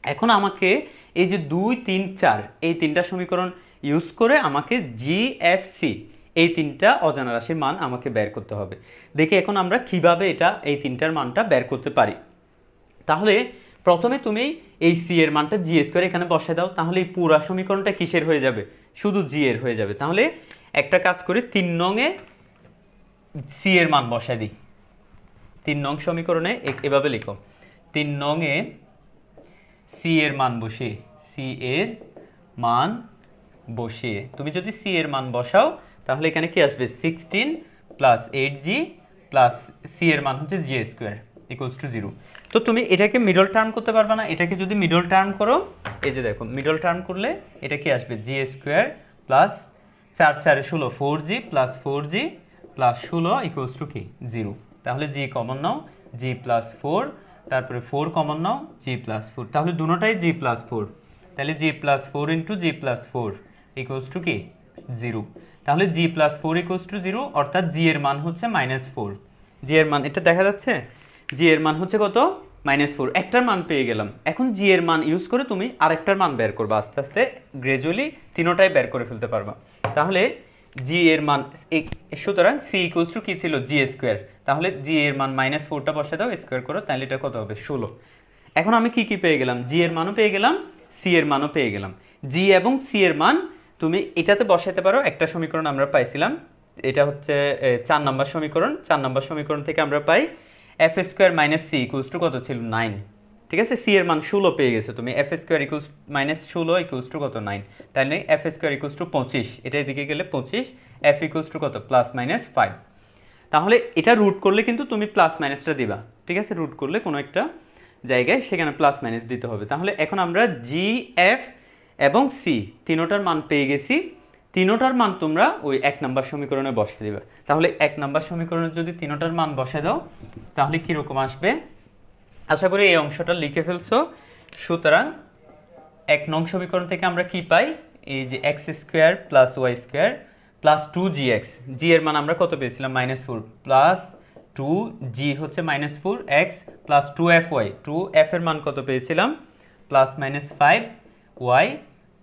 এখন আমাকে এই যে 2, 3, 4 এই 3টা সমীকরণ ইউজ করে আমাকে জি এফ সি এই 3টা অজানা রাশির মান আমাকে বের করতে হবে। দেখি এখন আমরা কিভাবে এই 3টার মানটা বের করতে পারি। তাহলে প্রথমে তুমি এই সি এর মানটা জি স্কয়ার এখানে বসায় দাও, তাহলে এই পুরো সমীকরণটা কিসের হয়ে যাবে, শুধু জি এর হয়ে যাবে। তাহলে একটা কাজ করি, 3 নং এ সি এর মান বসায় দিই। 3 নং সমীকরণে এভাবে লিখো, 3 নং এ সি এর মান বসিয়ে তুমি যদি সি এর মান বসাও তাহলে এখানে কি আসবে, 16 প্লাস 8g প্লাস সি এর মান হচ্ছে জি স্কোয়ার ইকুয়ালস টু 0। তো তুমি এটাকে মিডল টার্ম করতে পারবে না, এটাকে যদি মিডল টার্ম করো, এই যে দেখো মিডল টার্ম করলে এটা কি আসবে, g square plus 4 4 16 4g plus 4g plus 16 equals to কি 0। তাহলে জি কমন নাও, জি প্লাস 4, তারপরে 4 কমন নাও, জি প্লাস 4, তাহলে দুটোটাই জি প্লাস 4, তাহলে G plus 4 into G plus 4 equals to কি 0। তাহলে জি প্লাস 4 ইকুয়ালস টু 0, অর্থাৎ জি এর মান হচ্ছে -4। জি এর মান এটা দেখা যাচ্ছে, জি এর মান হচ্ছে কত, -4। একটার মান পেয়ে গেলাম, এখন জি এর মান ইউজ করে তুমি আরেকটার মান বের করবা, আস্তে আস্তে গ্রাজুয়ালি তিনোটাই বের করে ফেলতে পারবা। তাহলে জি এর মান, সুতরাং সি ইকুয়ালস টু কি ছিল, জি স্কোয়ার, তাহলে জি এর মান -4টা বসে দাও, স্কোয়ার করো, তাহলে এটা কত হবে 16। এখন আমি কি কি পেয়ে গেলাম, জি এর মানও পেয়ে গেলাম, সি এর মানও পেয়ে গেলাম। জি এবং সি এর মান তুমি এটাতে বসাতে পারো, একটা সমীকরণ আমরা পাইছিলাম, এটা হচ্ছে 4 নম্বর সমীকরণ। 4 নম্বর সমীকরণ থেকে আমরা পাই f square minus c equals to কত ছিল 9, ঠিক আছে। সি এর মান 16 পেয়ে গেছো তুমি, F square equals -16 equals to কত 9, তাহলে এফ স্কোয়ার ইকুয়ালস টু 25, এটা এদিকে গেলে 25, এফ ইকুয়ালস টু কত +-5। তাহলে এটা রুট করলে কিন্তু তুমি প্লাস মাইনাসটা দিবা, ঠিক আছে, রুট করলে কোনো একটা জায়গায় সেখানে প্লাস মাইনাস দিতে হবে। তাহলে এখন আমরা জি, এফ এবং সি তিনোটার মান পেয়ে গেছি, তিনোটার মান তোমরা ওই 1 নম্বর সমীকরণে বসে দিবা। তাহলে 1 নম্বর সমীকরণে যদি তিনোটার মান বসে দাও, তাহলে কীরকম আসবে, আশা করি এই অংশটা লিখে ফেলছো। সুতরাং 1 নং সমীকরণ থেকে আমরা কি পাই, এই যে X square plus Y square plus 2gx, G এর মান আমরা কত পেয়েছিলাম -4, প্লাস 2g হচ্ছে -4x প্লাস 2fy, 2f এর মান কত পেয়েছিলাম +-5y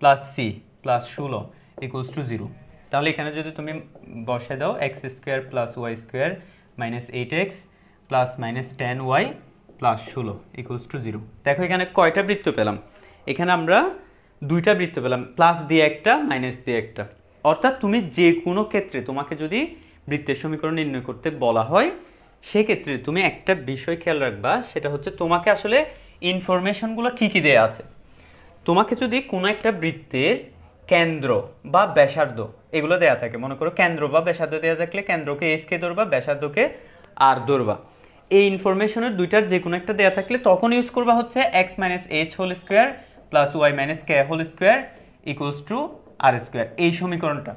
plus c plus 16 equals to 0। তাহলে এখানে যদি তুমি বসে দাও x square plus Y square -8x plus -10y plus 16 equals to 0। দেখো এখানে কয়টা বৃত্ত পেলাম, এখানে আমরা দুইটা বৃত্ত পেলাম, প্লাস দিয়ে একটা, মাইনাস দিয়ে একটা। অর্থাৎ তুমি যে কোনো ক্ষেত্রে তোমাকে যদি বৃত্তের সমীকরণ নির্ণয় করতে বলা হয়, সেক্ষেত্রে তুমি একটা বিষয় খেয়াল রাখবা, সেটা হচ্ছে তোমাকে আসলে ইনফরমেশনগুলো কী কী দেয়া আছে। তোমাকে যদি কোনো একটা বৃত্তের কেন্দ্র বা ব্যাসার্ধ এগুলো দেয়া থাকে, মনে করো কেন্দ্র বা ব্যাসার্ধ দেয়া থাকলে কেন্দ্রকে এস কে ধরবা, ব্যাসার্ধকে আর ধরবা। এই ইনফরমেশনের দুইটার যে কোনো একটা দেয়া থাকলে তখন ইউজ করবা হচ্ছে x minus h whole square plus y minus k whole square equals to r square, এই সমীকরণটা।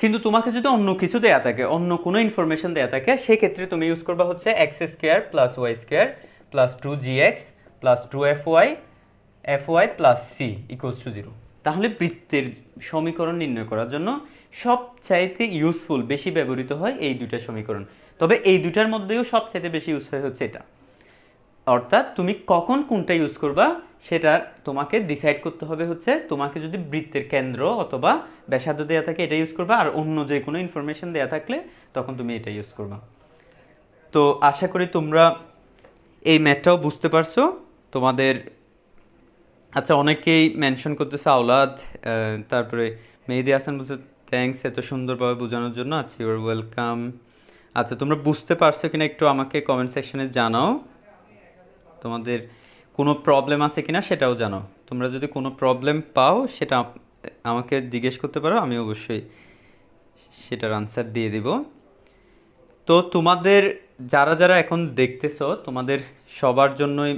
কিন্তু তোমাকে যদি অন্য কিছু দেয়া থাকে, অন্য কোনো ইনফরমেশন দেয়া থাকে, সেক্ষেত্রে তুমি ইউজ করবা হচ্ছে x square plus Y square plus 2gx plus 2fy plus c equals to 0। তাহলে বৃত্তের সমীকরণ নির্ণয় করার জন্য সবচাইতে ইউজফুল, বেশি ব্যবহৃত হয় এই দুইটা সমীকরণ। তবে এই দুইটার মধ্যেও সবচাইতে বেশি ইউজ হয় হচ্ছে এটা। অর্থাৎ তুমি কখন কোনটা ইউজ করবা সেটা তোমাকে ডিসাইড করতে হবে, হচ্ছে তোমাকে যদি বৃত্তের কেন্দ্র অথবা ব্যাসার্ধ দেওয়া থাকে এটা ইউজ করবা, আর অন্য যে কোনো ইনফরমেশন দেওয়া থাকলে তখন তুমি এটা ইউজ করবা। তো আশা করি তোমরা এই ম্যাথটাও বুঝতে পারছো তোমাদের। আচ্ছা, অনেকেই মেনশন করতেছে আওলাদ, তারপরে মেহেদি হাসান বলছে থ্যাঙ্কস এত সুন্দরভাবে বোঝানোর জন্য। আচ্ছা, ইউর ওয়েলকাম। আচ্ছা, তোমরা বুঝতে পারছো কিনা একটু আমাকে কমেন্ট সেকশনে জানাও, তোমাদের কোনো প্রবলেম আছে কিনা সেটাও জানাও। তোমরা যদি কোনো প্রবলেম পাও সেটা আমাকে জিজ্ঞেস করতে পারো, আমি অবশ্যই সেটার আনসার দিয়ে দিব। তো তোমাদের যারা যারা এখন দেখতেছো, তোমাদের সবার জন্যই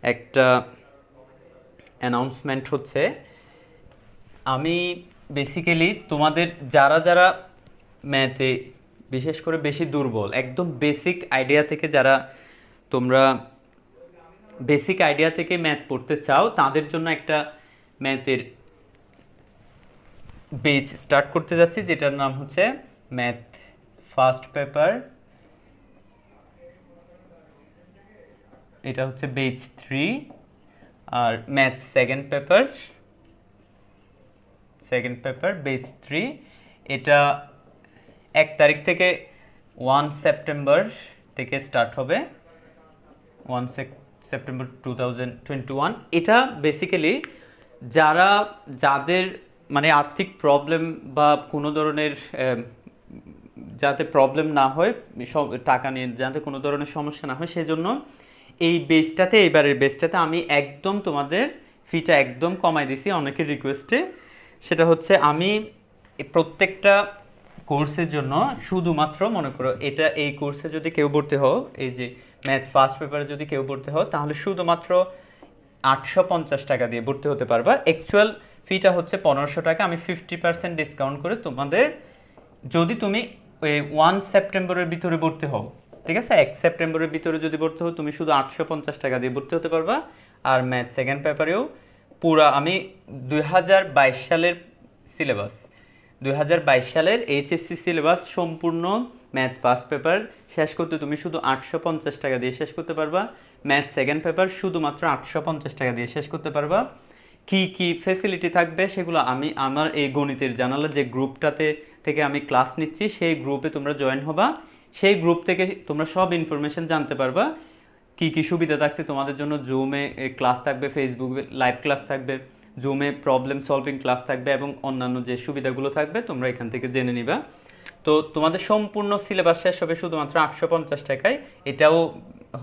একটা অ্যানাউন্সমেন্ট হচ্ছে, আমি বেসিক্যালি তোমাদের যারা যারা ম্যাথে বিশেষ করে বেশি দুর্বল, একদম বেসিক আইডিয়া থেকে যারা তোমরা বেসিক আইডিয়া থেকে ম্যাথ পড়তে চাও, তাদের জন্য একটা ম্যাথের বেচ স্টার্ট করতে যাচ্ছি, যেটার নাম হচ্ছে ম্যাথ ফার্স্ট পেপার। এটা হচ্ছে বেচ 3, আর ম্যাথ সেকেন্ড পেপার বেচ 3। এটা 1 তারিখ থেকে 1 সেপ্টেম্বর থেকে স্টার্ট হবে, 1 সেপ্টেম্বর 2021। এটা বেসিক্যালি যাদের মানে আর্থিক প্রবলেম বা কোনো ধরনের যাতে প্রবলেম না হয়, টাকা নিয়ে যাতে কোনো ধরনের সমস্যা না হয়, সেজন্য এই বেসটাতে, এইবারের বেসটাতে আমি একদম তোমাদের ফিটা একদম কমাই দিছি অনেকের রিকোয়েস্টে। সেটা হচ্ছে আমি প্রত্যেকটা কোর্সের জন্য শুধুমাত্র মনে করো এটা এই কোর্সে যদি কেউ ভর্তি হও, এই যে ম্যাথ ফার্স্ট পেপারে যদি কেউ ভর্তি হও, তাহলে শুধুমাত্র 850 টাকা দিয়ে ভর্তি হতে পারবা। অ্যাকচুয়াল ফিটা হচ্ছে 1500 টাকা। আমি 50% ডিসকাউন্ট করে তোমাদের, যদি তুমি 1 সেপ্টেম্বরের ভিতরে ভর্তি হও, ঠিক আছে, 1 সেপ্টেম্বরের ভিতরে যদি ভর্তি হও, তুমি শুধু 850 টাকা দিয়ে ভর্তি হতে পারবা। আর ম্যাথ সেকেন্ড পেপারেও পুরা আমি 2022 সালের সিলেবাস, 2022 সালের এইচএসসি সিলেবাস সম্পূর্ণ ম্যাথ ফার্স্ট পেপার শেষ করতে তুমি শুধু 850 টাকা দিয়ে শেষ করতে পারবা। ম্যাথ সেকেন্ড পেপার শুধুমাত্র 850 টাকা দিয়ে শেষ করতে পারবা। কি কি ফ্যাসিলিটি থাকবে সেগুলো আমি আমার এই গণিতের জানালা যে গ্রুপটাতে থেকে আমি ক্লাস নিচ্ছি, সেই গ্রুপে তোমরা জয়েন হবা। সেই গ্রুপ থেকে তোমরা সব ইনফরমেশন জানতে পারবা। কি কি সুবিধা থাকছে তোমাদের জন্য, জুমে ক্লাস থাকবে, ফেসবুকে লাইভ ক্লাস থাকবে, জুমে প্রবলেম সলভিং ক্লাস থাকবে, এবং অন্যান্য যে সুবিধাগুলো থাকবে তোমরা এখান থেকে জেনে নিবা। তো তোমাদের সম্পূর্ণ সিলেবাস শেষ হবে শুধুমাত্র 850 টাকায়। এটাও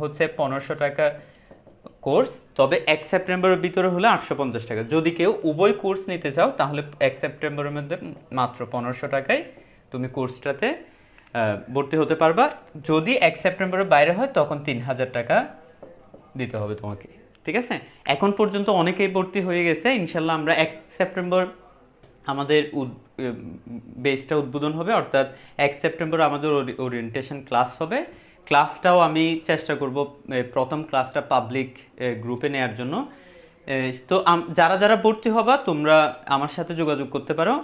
হচ্ছে 1500 টাকা কোর্স, তবে 1 সেপ্টেম্বরের ভিতরে হলে 850 টাকা। যদি কেউ উভয় কোর্স নিতে চাও তাহলে 1 সেপ্টেম্বরের মধ্যে মাত্র 1500 টাকায় তুমি কোর্সটাতে ভর্তি হতে পারবা। যদি 1 সেপ্টেম্বরের বাইরে হয় তখন 3000 টাকা দিতে হবে তোমাকে, ঠিক আছে। এখন পর্যন্ত অনেকেই ভর্তি হয়ে গেছে। ইনশাল্লাহ আমরা 1 সেপ্টেম্বর আমাদের বেসটা উদ্বোধন হবে, অর্থাৎ 1 সেপ্টেম্বর আমাদের ওরিয়েন্টেশন ক্লাস হবে। ক্লাসটাও আমি চেষ্টা করব প্রথম ক্লাসটা পাবলিক গ্রুপে নেওয়ার জন্য। তো যারা যারা ভর্তি হবা তোমরা আমার সাথে যোগাযোগ করতে পারো,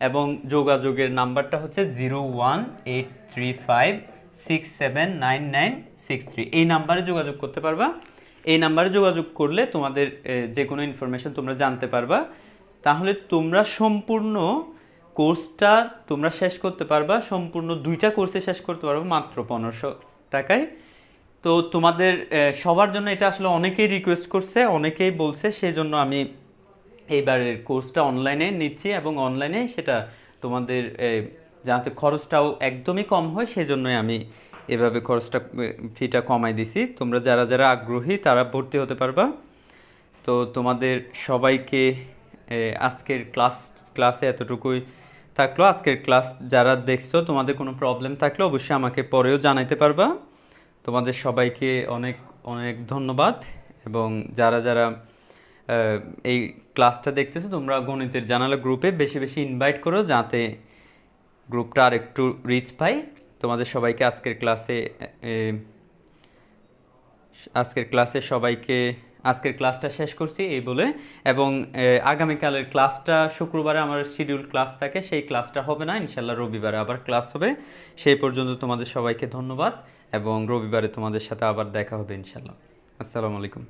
এবং যোগাযোগের নাম্বারটা হচ্ছে 01835679963। এই নাম্বারে যোগাযোগ করতে পারবা। এই নাম্বারে যোগাযোগ করলে তোমাদের যে কোনো ইনফরমেশন তোমরা জানতে পারবা। তাহলে তোমরা সম্পূর্ণ কোর্সটা তোমরা শেষ করতে পারবা, সম্পূর্ণ 2টা কোর্সে শেষ করতে পারবো মাত্র 1500 টাকায়। তো তোমাদের সবার জন্য এটা আসলে অনেকেই রিকোয়েস্ট করছে, অনেকেই বলছে, সেজন্য আমি এইবারের কোর্সটা অনলাইনে নিচ্ছি, এবং অনলাইনে সেটা তোমাদের যাতে খরচটাও একদমই কম হয় সেজন্যই আমি এভাবে খরচটা ফিটা কমাই দিছি। তোমরা যারা যারা আগ্রহী তারা ভর্তি হতে পারবা। তো তোমাদের সবাইকে আজকের ক্লাসে এতটুকুই থাকলো। আজকের ক্লাস যারা দেখছো তোমাদের কোনো প্রবলেম থাকলে অবশ্যই আমাকে পরেও জানাইতে পারবা। তোমাদের সবাইকে অনেক অনেক ধন্যবাদ, এবং যারা যারা এই ক্লাসটা দেখতেছো তোমরা গণিতের জানালা গ্রুপে বেশি বেশি ইনভাইট করো, যাতে গ্রুপটা আর একটু রিচ পাই। তোমাদের সবাইকে আজকের ক্লাসটা শেষ করছি এই বলে, এবং আগামীকালের ক্লাসটা শুক্রবারে আমার শিডিউল ক্লাস থাকে, সেই ক্লাসটা হবে না, ইনশাল্লাহ রবিবারে আবার ক্লাস হবে। সেই পর্যন্ত তোমাদের সবাইকে ধন্যবাদ, এবং রবিবারে তোমাদের সাথে আবার দেখা হবে ইনশাল্লাহ। আসসালামু আলাইকুম।